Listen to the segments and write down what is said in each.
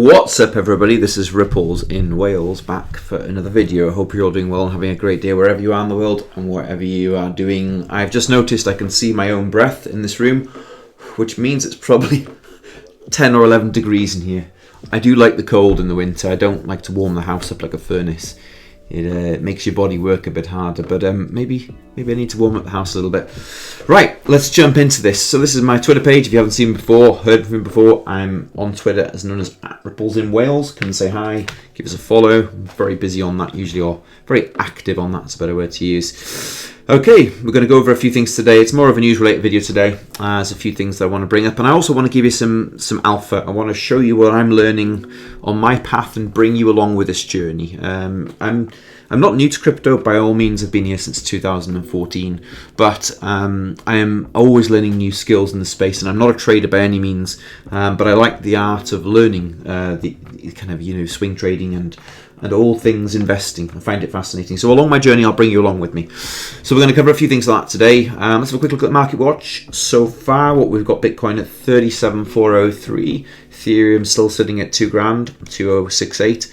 What's up, everybody? This is Ripples in Wales, back for another video. I hope you're all doing well and having a great day wherever you are in the world and whatever you are doing. I've just noticed I can see my own breath in this room, which means it's probably 10 or 11 degrees in here. I do like the cold in the winter. I don't like to warm the house up like a furnace. It makes your body work a bit harder, but maybe I need to warm up the house a little bit. Right, let's jump into this. So this is my Twitter page. If you haven't seen me before, heard from me before, I'm on Twitter as known as @RipplesInWales. Come and say hi, give us a follow. I'm very busy on that usually, or very active on that, it's a better word to use. Okay, we're going to go over a few things today. It's more of a news-related video today. There's a few things that I want to bring up, and I also want to give you some alpha. I want to show you what I'm learning on my path and bring you along with this journey. I'm not new to crypto by all means. I've been here since 2014, but I am always learning new skills in the space, and I'm not a trader by any means. But I like the art of learning the kind of swing trading and all things investing. I find it fascinating. So along my journey, I'll bring you along with me. So we're going to cover a few things like that today. Let's have a quick look at the market watch. So far, what we've got: Bitcoin at 37,403, Ethereum still sitting at $2,000, 2068.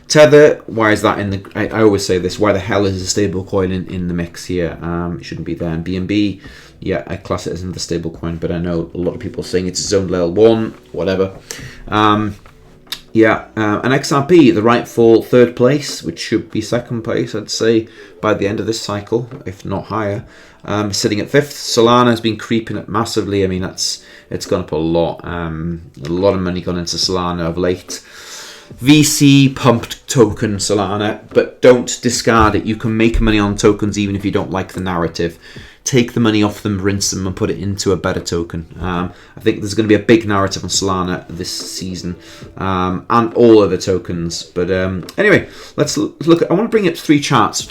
Tether, why is that in the? I always say this: why the hell is a stable coin in the mix here? It shouldn't be there. And BNB, yeah, I class it as another stable coin, but I know a lot of people are saying it's its own level one, whatever. And XRP, the rightful third place, which should be second place, I'd say, by the end of this cycle, if not higher, sitting at fifth. Solana has been creeping up massively. I mean, it's gone up a lot. A lot of money gone into Solana of late. VC pumped token Solana, but don't discard it. You can make money on tokens even if you don't like the narrative. Take the money off them, rinse them, and put it into a better token. I think there's going to be a big narrative on Solana this season, and all other tokens. But anyway, let's look at. I want to bring up four charts.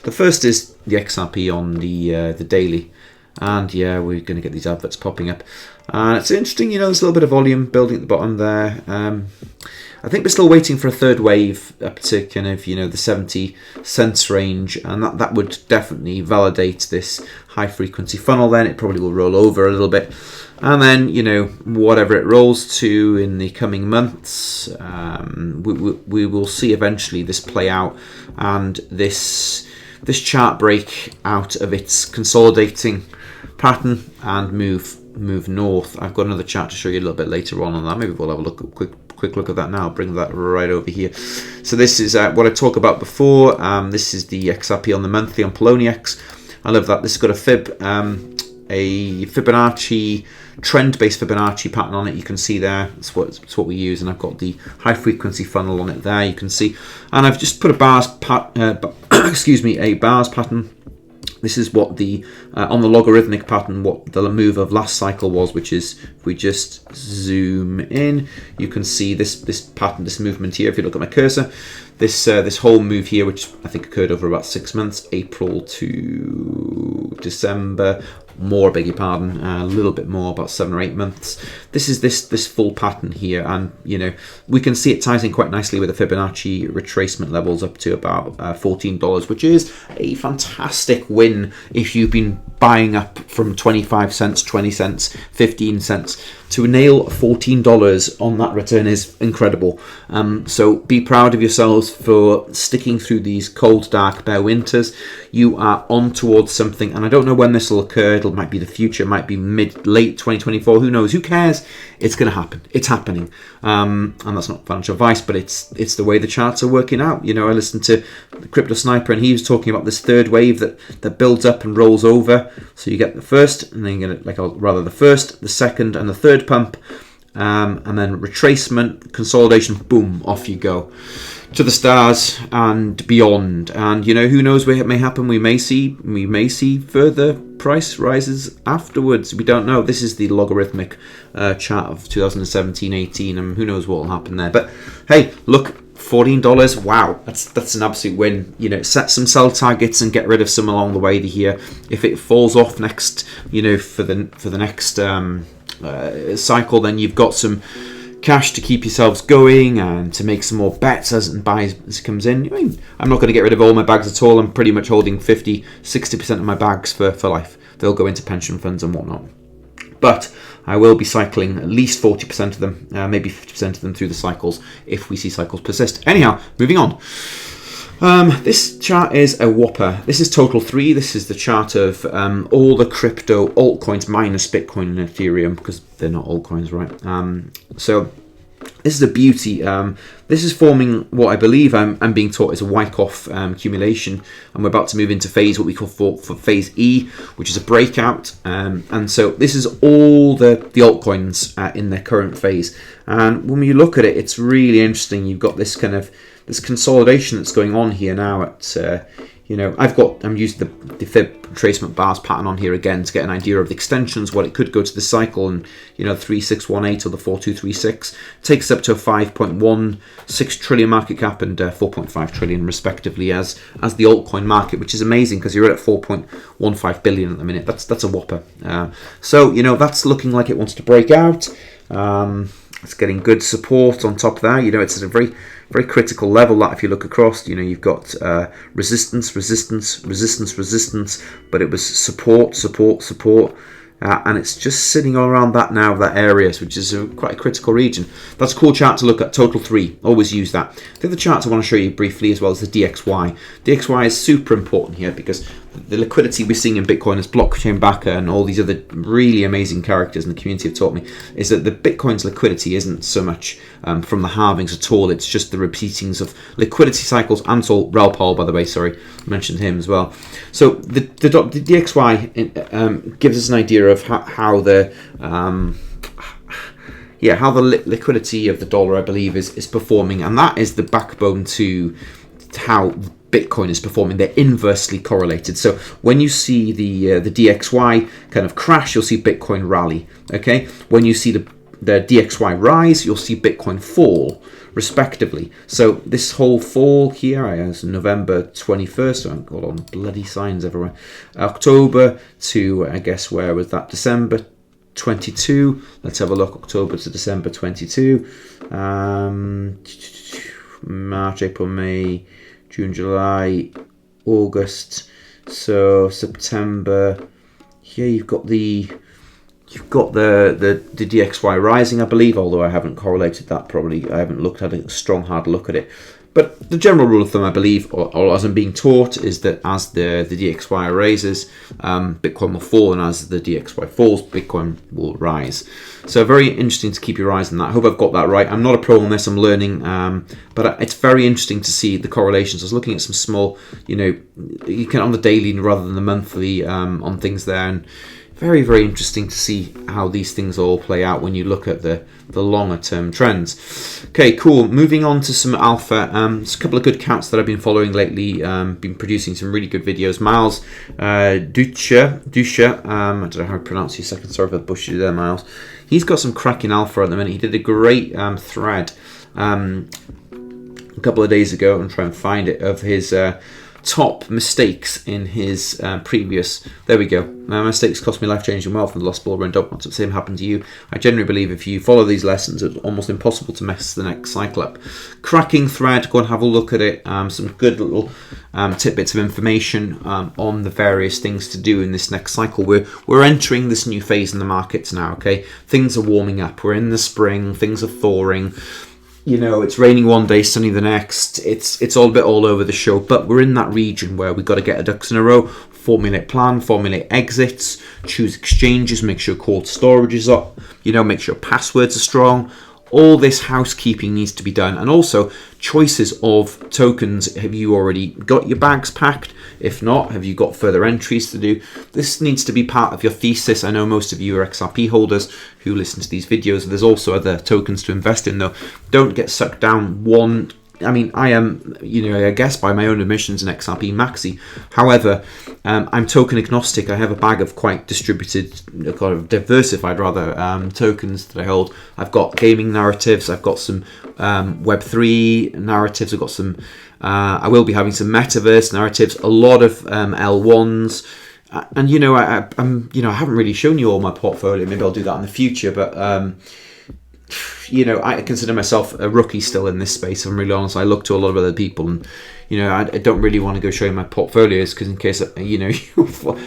The first is the XRP on the daily, and yeah, we're going to get these adverts popping up. It's interesting, there's a little bit of volume building at the bottom there. I think we're still waiting for a third wave up to kind of, the 70 cents range, and that would definitely validate this high frequency funnel. Then it probably will roll over a little bit, and then, whatever it rolls to in the coming months, we will see eventually this play out, and this chart break out of its consolidating pattern and move north. I've got another chart to show you a little bit later on that. Maybe we'll have a quick look at that now. I'll bring that right over here. So this is what I talked about before. This is the XRP on the monthly on Poloniex. I love that. This has got a Fibonacci trend-based Fibonacci pattern on it. You can see there. It's what we use, and I've got the high frequency funnel on it there. You can see, and I've just put a bars pattern. This is what the on the logarithmic pattern, what the move of last cycle was, which is, if we just zoom in, you can see this pattern, this movement here. If you look at my cursor, this whole move here, which I think occurred over about 6 months, April to December, more, beg your pardon, a little bit more, about 7 or 8 months. This is this full pattern here, and we can see it ties in quite nicely with the Fibonacci retracement levels up to about $14, which is a fantastic win if you've been buying up from 25 cents, 20 cents, 15 cents. To nail $14 on that return is incredible. So be proud of yourselves for sticking through these cold, dark, bare winters. You are on towards something, and I don't know when this will occur. It might be the future, it might be late 2024. Who knows? Who cares? It's going to happen. It's happening. And that's not financial advice, but it's the way the charts are working out. I listened to the Crypto Sniper, and he was talking about this third wave that builds up and rolls over. So you get the first, and then you get the first, the second, and the third pump, and then retracement, consolidation, boom, off you go to the stars and beyond. And who knows where it may happen. We may see further price rises afterwards. We don't know. This is the logarithmic chart of 2017-18, and who knows what will happen there. But hey, look, $14, wow, that's an absolute win. Set some sell targets and get rid of some along the way here. If it falls off next, for the next cycle, then you've got some cash to keep yourselves going and to make some more bets as it comes in. I'm not going to get rid of all my bags at all. I'm pretty much holding 50-60% of my bags for life. They'll go into pension funds and whatnot. but I will be cycling at least 40% of them, maybe 50% of them through the cycles if we see cycles persist. Anyhow, moving on. This chart is a whopper. This is Total3. This is the chart of all the crypto altcoins minus Bitcoin and Ethereum, because they're not altcoins, right? So this is a beauty. This is forming what I believe I'm being taught is a Wyckoff accumulation, and we're about to move into phase, what we call for phase E, which is a breakout. And so this is all the altcoins in their current phase. And when you look at it, it's really interesting. You've got this kind of this consolidation that's going on here now at you know, I'm using the fib retracement bars pattern on here again to get an idea of the extensions, what it could go to the cycle, and you know, 3618 or the 4236 takes up to a 5.16 trillion market cap and 4.5 trillion respectively as the altcoin market, which is amazing because you're at 4.15 billion at the minute. That's a whopper. So you know, that's looking like it wants to break out. It's getting good support on top of that. You know, it's at a very critical level that if you look across, you know, you've got resistance, but it was support, and it's just sitting around that now, that area, which is quite a critical region. That's a cool chart to look at, Total3, always use that. The other chart I want to show you briefly as well is the DXY. DXY is super important here because the liquidity we're seeing in Bitcoin as blockchain backer and all these other really amazing characters in the community have taught me is that the Bitcoin's liquidity isn't so much from the halvings at all. It's just the repeatings of liquidity cycles. And so Uphold, by the way, sorry, I mentioned him as well. So the DXY gives us an idea of how the liquidity of the dollar, I believe, is performing, and that is the backbone to how Bitcoin is performing. They're inversely correlated. So when you see the DXY kind of crash, you'll see Bitcoin rally. Okay, when you see the DXY rise, you'll see Bitcoin fall, respectively. So this whole fall here, is November 21st. I've got on bloody signs everywhere. October to, I guess, where was that? December 22. Let's have a look. October to December 22. March, April, May, June, July, August. So September. Here you've got the DXY rising, I believe, although I haven't correlated that. Probably I haven't looked at it, a strong hard look at it. But the general rule of thumb, I believe, or as I'm being taught, is that as the DXY raises, Bitcoin will fall, and as the DXY falls, Bitcoin will rise. So very interesting to keep your eyes on that. I hope I've got that right. I'm not a pro on this, I'm learning, but it's very interesting to see the correlations. I was looking at some small, you know, you can on the daily rather than the monthly on things there, and very, very interesting to see how these things all play out when you look at the longer term trends. Okay, cool. Moving on to some alpha. There's a couple of good accounts that I've been following lately. Been producing some really good videos. Miles Ducha, I don't know how to pronounce your second. Sorry if I butchered you there, Miles. He's got some cracking alpha at the minute. He did a great thread a couple of days ago, and try and find it, of his top mistakes in his previous. There we go. Mistakes cost me life-changing wealth and lost ball and don't want the same happen to you. I generally believe if you follow these lessons, it's almost impossible to mess the next cycle up. Cracking thread. Go and have a look at it. Some good little tidbits of information on the various things to do in this next cycle. We're entering this new phase in the markets now. Okay, things are warming up. We're in the spring. Things are thawing. You know, it's raining one day, sunny the next. It's all a bit all over the show, but we're in that region where we've got to get our ducks in a row, formulate plan, formulate exits, choose exchanges, make sure cold storage is up, you know, make sure passwords are strong. All this housekeeping needs to be done, and also choices of tokens. Have you already got your bags packed? If not, have you got further entries to do? This needs to be part of your thesis. I know most of you are XRP holders who listen to these videos. There's also other tokens to invest in, though. Don't get sucked down one. I mean, I am, you know, I guess by my own admissions an XRP maxi. However, I'm token agnostic. I have a bag of quite distributed, kind of diversified rather, tokens that I hold. I've got gaming narratives. I've got some Web3 narratives. I've got some. I will be having some metaverse narratives. A lot of L1s. And you know, I'm, you know, I haven't really shown you all my portfolio. Maybe I'll do that in the future, but. You know, I consider myself a rookie still in this space. If I'm really honest, I look to a lot of other people, and you know, I don't really want to go show you my portfolios, because in case, you know,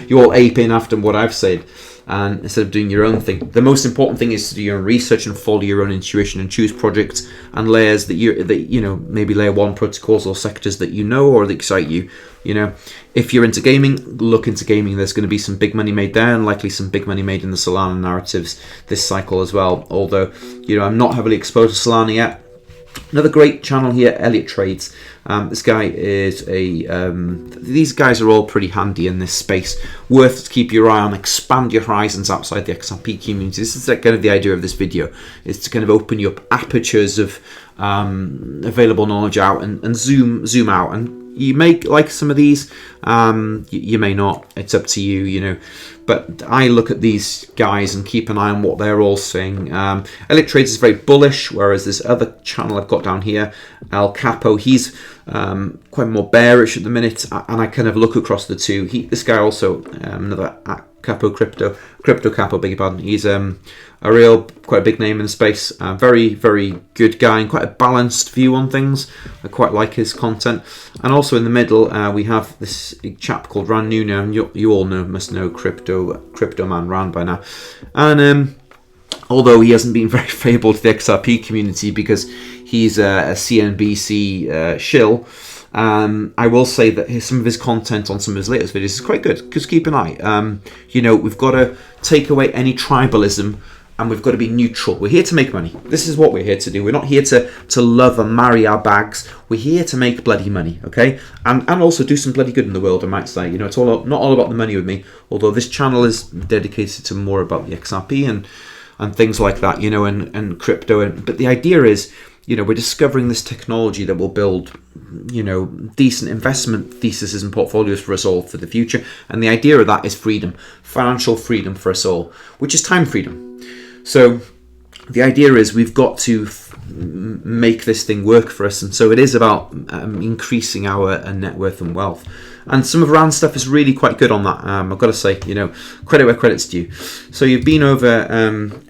you all ape in after what I've said, and instead of doing your own thing. The most important thing is to do your own research and follow your own intuition and choose projects and layers that you know, maybe layer 1 protocols or sectors that you know or that excite you. You know, if you're into gaming, look into gaming. There's going to be some big money made there, and likely some big money made in the Solana narratives this cycle as well. Although, you know, I'm not heavily exposed to Solana yet. Another great channel here, Elliott Trades. This guy is these guys are all pretty handy in this space. Worth to keep your eye on. Expand your horizons outside the XRP community. This is kind of the idea of this video, is to kind of open you up apertures of available knowledge out, and zoom out. And you may like some of these, you may not. It's up to you, you know. But I look at these guys and keep an eye on what they're all saying. Elliott Trades is very bullish, whereas this other channel I've got down here, El Capo, he's quite more bearish at the minute, and I kind of look across the two. This guy also, another Capo Crypto Capo, beg your pardon. He's quite a big name in the space. Very, very good guy, and quite a balanced view on things. I quite like his content. And also in the middle, we have this chap called Ran Nuno, and you all must know Crypto Man Ran by now. And although he hasn't been very favourable to the XRP community because he's a CNBC shill, I will say that some of his content on some of his latest videos is quite good. Just keep an eye. You know, we've got to take away any tribalism, and we've got to be neutral. We're here to make money. This is what we're here to do. We're not here to love and marry our bags. We're here to make bloody money, okay? And also do some bloody good in the world, I might say. You know, it's not all about the money with me, although this channel is dedicated to more about the XRP and things like that, you know, and crypto. But the idea is, you know, we're discovering this technology that will build, you know, decent investment theses and portfolios for us all for the future. And the idea of that is freedom, financial freedom for us all, which is time freedom. So the idea is we've got to make this thing work for us. And so it is about increasing our net worth and wealth. And some of Rand's stuff is really quite good on that. I've got to say, you know, credit where credit's due. So you've been over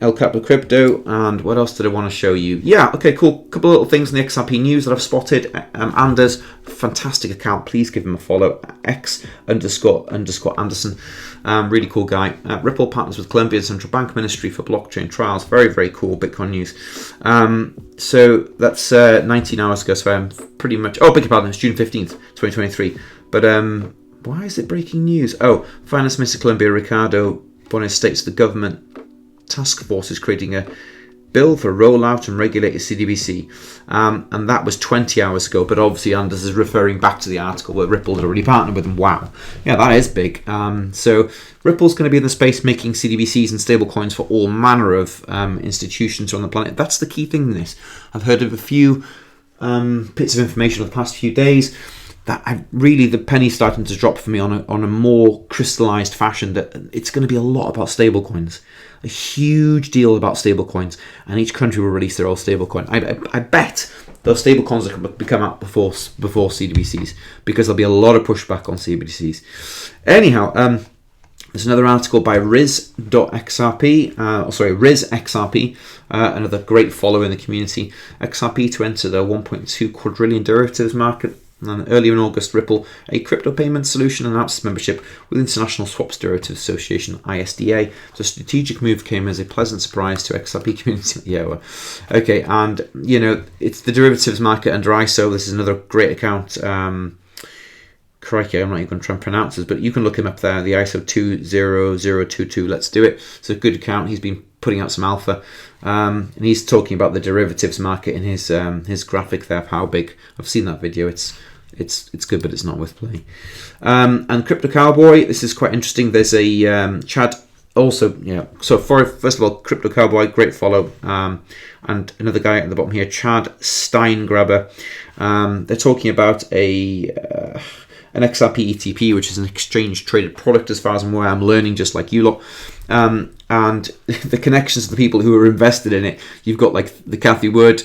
El Capo Crypto, and what else did I want to show you? Yeah, okay, cool. Couple of little things in the XRP news that I've spotted. Anders, fantastic account. Please give him a follow. X__Anderson. Really cool guy. Ripple partners with Colombia Central Bank Ministry for blockchain trials. Very, very cool Bitcoin news. So that's 19 hours ago. So I'm pretty much... Oh, beg your pardon. It's June 15th, 2023. But why is it breaking news? Oh, Finance Minister Colombia Ricardo Bonet states the government task force is creating a bill for rollout and regulate a CBDC. And that was 20 hours ago, but obviously Anders is referring back to the article where Ripple had already partnered with them. Wow. Yeah, that is big. So Ripple's going to be in the space making CBDCs and stablecoins for all manner of institutions on the planet. That's the key thing in this. I've heard of a few bits of information over the past few days that the penny's starting to drop for me on a more crystallized fashion, that it's going to be a lot about stablecoins, a huge deal about stablecoins, and each country will release their own stablecoin. I bet those stablecoins will become out before CBDCs, because there'll be a lot of pushback on CBDCs. Anyhow, there's another article by Riz.xrp, RizXRP, another great follower in the community. XRP to enter the 1.2 quadrillion derivatives market. And earlier in August, Ripple, a crypto payment solution, announced its membership with International Swaps Derivatives Association, ISDA. The strategic move came as a pleasant surprise to XRP community. Yeah, well, okay, and you know, it's the derivatives market under ISO. This is another great account. Crikey, I'm not even going to try and pronounce this, but you can look him up there, the ISO 20022. Let's do it. It's a good account. He's been putting out some alpha, and he's talking about the derivatives market in his graphic there, how big. I've seen that video. It's good, but it's not worth playing. And Crypto Cowboy, this is quite interesting. There's a Chad also, yeah. So first of all, Crypto Cowboy, great follow, and another guy at the bottom here, Chad Steingraber. They're talking about an XRP ETP, which is an exchange traded product, as far as I'm aware. I'm learning just like you lot. And the connections to the people who are invested in it. You've got like the Cathy Wood,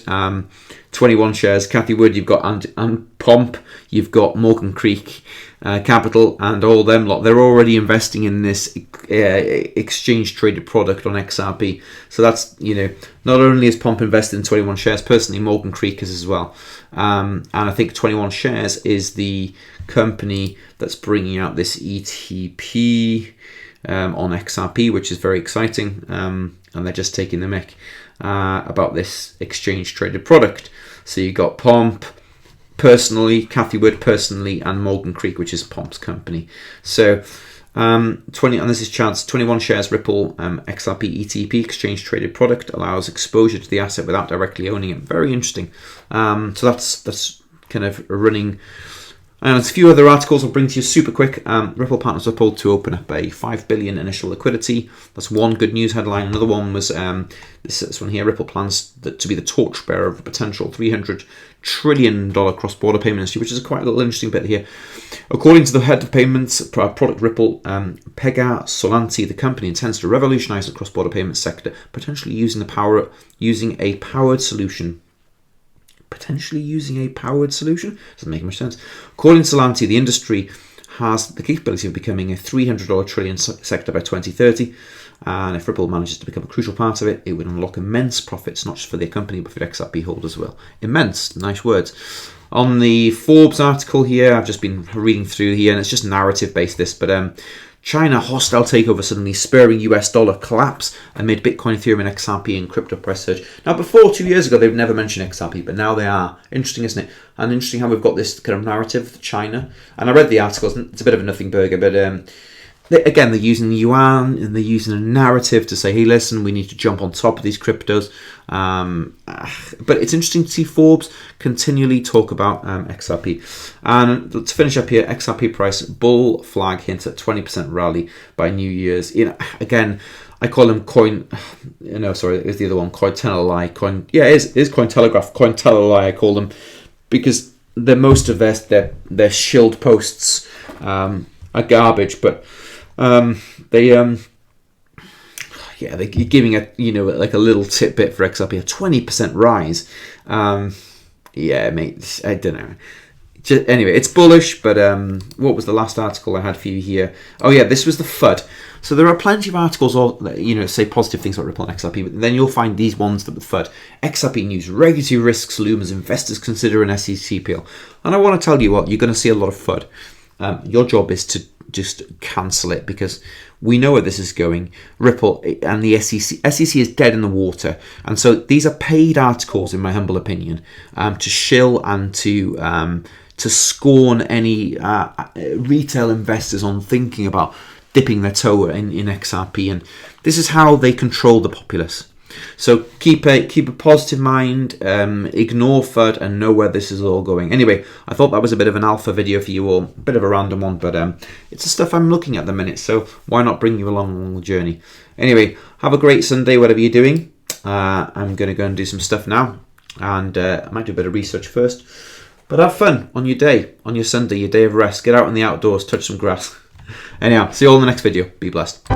21 shares. Cathy Wood, you've got and Pomp, you've got Morgan Creek, Capital and all them lot, they're already investing in this exchange traded product on XRP. So that's, you know, not only is Pomp invested in 21 Shares, personally Morgan Creek is as well. And I think 21 Shares is the company that's bringing out this ETP on XRP, which is very exciting. And they're just taking the mick about this exchange traded product. So you got Pomp personally, Cathy Wood personally, and Morgan Creek, which is Pomp's company. So 20, and this is charts, 21 Shares Ripple XRP ETP exchange traded product allows exposure to the asset without directly owning it. Very interesting. So that's kind of running. And there's a few other articles I'll bring to you super quick. Ripple partners Uphold to open up a 5 billion initial liquidity. That's one good news headline. Another one was this one here. Ripple plans to be the torchbearer of a potential $300 trillion cross-border payment industry, which is quite a little interesting bit here. According to the head of payments product Ripple, Pega Solanti, the company intends to revolutionize the cross-border payment sector, potentially using a powered solution. Doesn't make much sense. According to Solanti, the industry has the capability of becoming a $300 trillion sector by 2030. And if Ripple manages to become a crucial part of it, it would unlock immense profits, not just for their company, but for the XRP holders as well. Immense, nice words. On the Forbes article here, I've just been reading through here, and it's just narrative based this, but China hostile takeover suddenly spurring US dollar collapse amid Bitcoin, Ethereum, and XRP and crypto price surge. Now, before 2 years ago, they've never mentioned XRP, but now they are. Interesting, isn't it? And interesting how we've got this kind of narrative of China. And I read the articles, and it's a bit of a nothing burger, but again, they're using the yuan and they're using a narrative to say, hey, listen, we need to jump on top of these cryptos. But it's interesting to see Forbes continually talk about XRP. And to finish up here, XRP price bull flag hints at 20% rally by New Year's. You know, again, I call them it's the other one, Cointelegraph. It is Cointelegraph, Cointelegraph, I call them, because most of their shilled posts are garbage, but they're giving like a little tidbit for XRP, a 20% rise. Mate, I don't know. Anyway, it's bullish, but what was the last article I had for you here? Oh yeah, this was the FUD. So there are plenty of articles, say positive things about Ripple and XRP, but then you'll find these ones that were FUD. XRP news, regulatory risks loom as investors consider an SECPL. And I want to tell you what, you're going to see a lot of FUD. Your job is to just cancel it, because we know where this is going. Ripple and the SEC is dead in the water, and so these are paid articles, in my humble opinion, to shill and to scorn any retail investors on thinking about dipping their toe in XRP, and this is how they control the populace. So keep a positive mind, ignore FUD, and know where this is all going. Anyway, I thought that was a bit of an alpha video for you all, a bit of a random one, but it's the stuff I'm looking at the minute, so why not bring you along the journey? Anyway, have a great Sunday, whatever you're doing. I'm going to go and do some stuff now, and I might do a bit of research first. But have fun on your day, on your Sunday, your day of rest. Get out in the outdoors, touch some grass. Anyhow, see you all in the next video. Be blessed.